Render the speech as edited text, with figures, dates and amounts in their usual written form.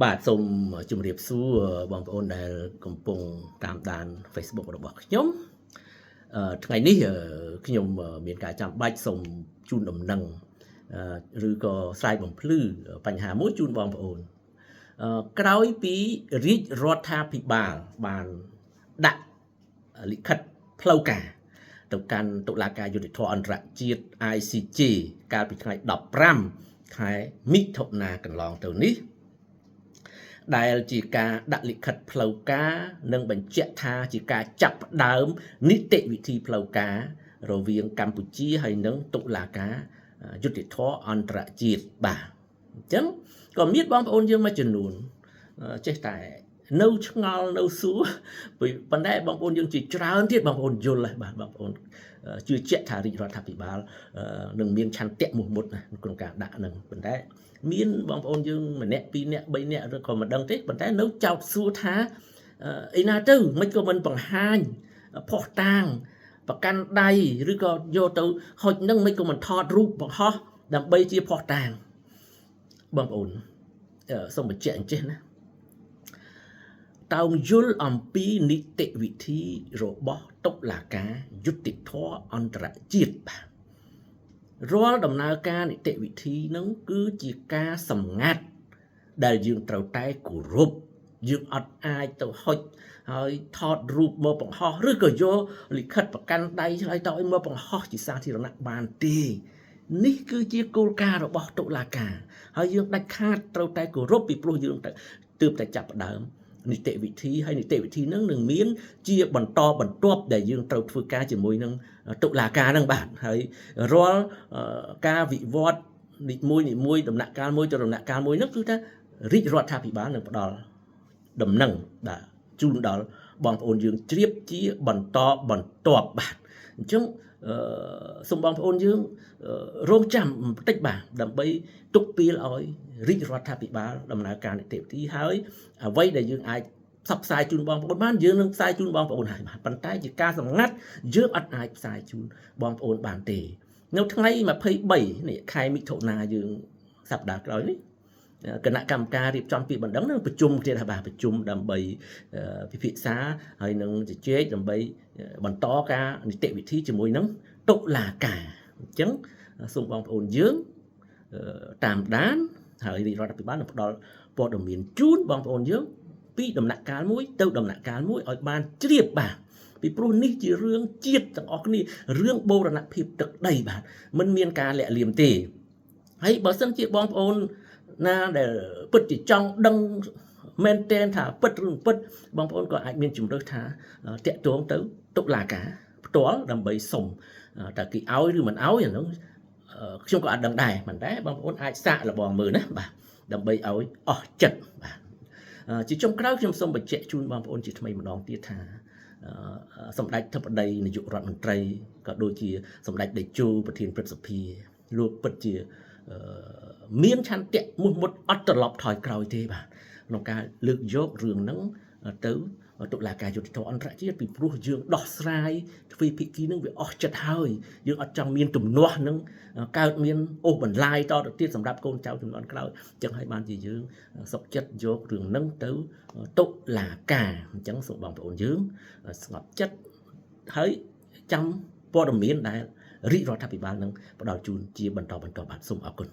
បាទសូមជម្រាបសួរបងប្អូនដែលកំពុងតាមដាន Facebook របស់ខ្ញុំថ្ងៃនេះខ្ញុំមានការចាំបាច់សូមជូនដំណឹងឬក៏ស្រាយបំភ្លឺបញ្ហាមួយជូនបងប្អូនក្រោយពីរាជរដ្ឋាភិបាលបានដាក់លិខិតផ្លូវការទៅកាន់តុលាការយុត្តិធម៌អន្តរជាតិ ICJ កាលពីថ្ងៃ15ខែមិថុនាកន្លងទៅនេះដែលជាការដាក់លិខិតផ្លូវការនិងបញ្ជាក់ថាជាការចាប់ផ្ដើមនីតិវិធីផ្លូវការរវាងកម្ពុជាហើយនិងតុលាការយុត្តិធម៌អន្តរជាតិបាទអញ្ចឹងក៏មានបងប្អូនយើងមួយចំនួនចេះតែនៅឆ្ងល់នៅសួរប៉ុន្តែបងប្អូនយើងជាច្រើនទៀតបងប្អូនយល់ហើយបាទបងប្អូនជឿជាក់ថារាជរដ្ឋាភិបាលនឹងមានឆន្ទៈមោះមុតក្នុងការដាក់នឹងប៉ុន្តែមានបងប្អូនយើងម្នាក់ពីរនាក់3នាក់ឬក៏មិនដឹងទេប៉ុន្តែនៅចោទសួរថាអីណាទៅមិនក៏មិនបង្ហាញផុសតាងប្រកាន់ដៃឬក៏យកទៅហុចនឹងមិនក៏មិនថតរូបបង្ហោះដើម្បីជាផុសតាងបងប្អូនសូមបញ្ជាក់អញ្ចេះណាតើយល់អំពីនីតិវិធីរបស់តុលាការយុត្តិធម៌អន្តរជាតិបាទរាល់ដំណើរការនីតិវិធីនឹងគឺជាការសម្ងាត់ដែលយើងត្រូវតែគោរពយើងអត់អាចទៅហុចហើយថតរូបមកបង្ហោះឬក៏យកលិខិតប្រកាន់ដៃឆ្លើយតបឲ្យមកបង្ហោះជាសាធារណៈបានទេនេះគឺជាគោលការណ៍របស់តុលាការហើយយើងដាច់ខាតត្រូវតែគោរពពីព្រោះយើងទើបតែចាប់ផ្ដើមនីតិវិធីហើយនីតិវិធីនឹងមានជាបន្តបន្ទាប់ដែលយើងត្រូវធ្វើការជាមួយនឹងតុលាការនឹងបាទហើយរាល់ការវិវត្តនីមួយដំណាក់កាលមួយទៅដំណាក់កាលមួយនោះគឺថារាជរដ្ឋាភិបាលនឹងផ្ដល់ដំណឹងបាទជូនដល់បងប្អូនយើងជ្រាបជាបន្តបន្ទាប់បាទអញ្ចឹងសូមបងប្អូនយើងរងចាំបន្តិចបាទដើម្បីទុកពេលឲ្យរាជរដ្ឋាភិបាលដំណើរការនីតិវិធីហើយអ្វីដែលយើងអាចផ្សព្វផ្សាយជូនបងប្អូនបានយើងនឹងផ្សាយជូនបងប្អូនហើយបាទប៉ុន្តែជាការសម្ងាត់យើងអត់អាចផ្សាយជូនបងប្អូនបានទេនៅថ្ងៃ23នេះខែមិថុនាយើងសប្តាហ៍ក្រោយនេះគណៈកម្មការរៀបចំពាក្យបណ្ដឹងនឹងប្រជុំគ្នាថាបាទប្រជុំដើម្បីពិភាក្សាហើយនឹងជជែកដើម្បីបន្តការនីតិវិធីជាមួយនឹងតុលាការអញ្ចឹងសូមបងប្អូនយើងតាមដានហើយរាជរដ្ឋាភិបាលនឹងផ្ដល់ព័ត៌មានជូនបងប្អូនយើងពីដំណាក់កាលមួយទៅដំណាក់កាលមួយឲ្យបានជ្រាបបាទពីព្រោះនេះជារឿងជាតិទាំងអស់គ្នារឿងបូរណភាពទឹកដីបាទមិនមានការលាក់លៀមទេហើយបើសិនជាបងប្អូនណាដែលពិតជាចង់ដឹងមែនទែនថាពិតឬមិនពិតបងប្អូនក៏អាចមានជំរឿសថាតាក់ទងទៅតុលាការផ្ទាល់ដើម្បីសុំតើគេឲ្យឬមិនឲ្យអានោះខ្ញុំក៏អត់ដឹងដែរប៉ុន្តែបងប្អូនអាចសាកល្បងមើលណាបាទដើម្បីឲ្យអស់ចិត្តបាទជាចុងក្រោយខ្ញុំសូមបញ្ជាក់ជូនបងប្អូនជាថ្មីម្ដងទៀតថាសម្ដេចធិបតីនាយករដ្ឋមន្ត្រីក៏ដូចជាសម្ដេចតេជោប្រធានព្រឹទ្ធសភាលោកពិតជាមានឆន្ទៈមោះមុតអត់ត្រឡប់ថយក្រោយទេបាទក្នុងការលើកយករឿងហ្នឹងទៅតុលាការយុត្តិធម៌អន្តរជាតិពីព្រោះយើងដោះស្រាយទ្វេភាគីនឹងវាអស់ចិត្តហើយយើងអត់ចង់មានទំនាស់នឹងកើតមានអូសបន្លាយតទៅទៀតសម្រាប់កូនចៅជំនាន់ក្រោយអញ្ចឹងហើយបានជាយើងសុខចិត្តយករឿងហ្នឹងទៅតុលាការអញ្ចឹងសូមបងប្អូនយើងស្ងប់ចិត្តហើយចាំព័ត៌មានដែលរាជរដ្ឋាភិបាលនឹងផ្ដល់ជូនជាបន្តបាទសូមអរគុណ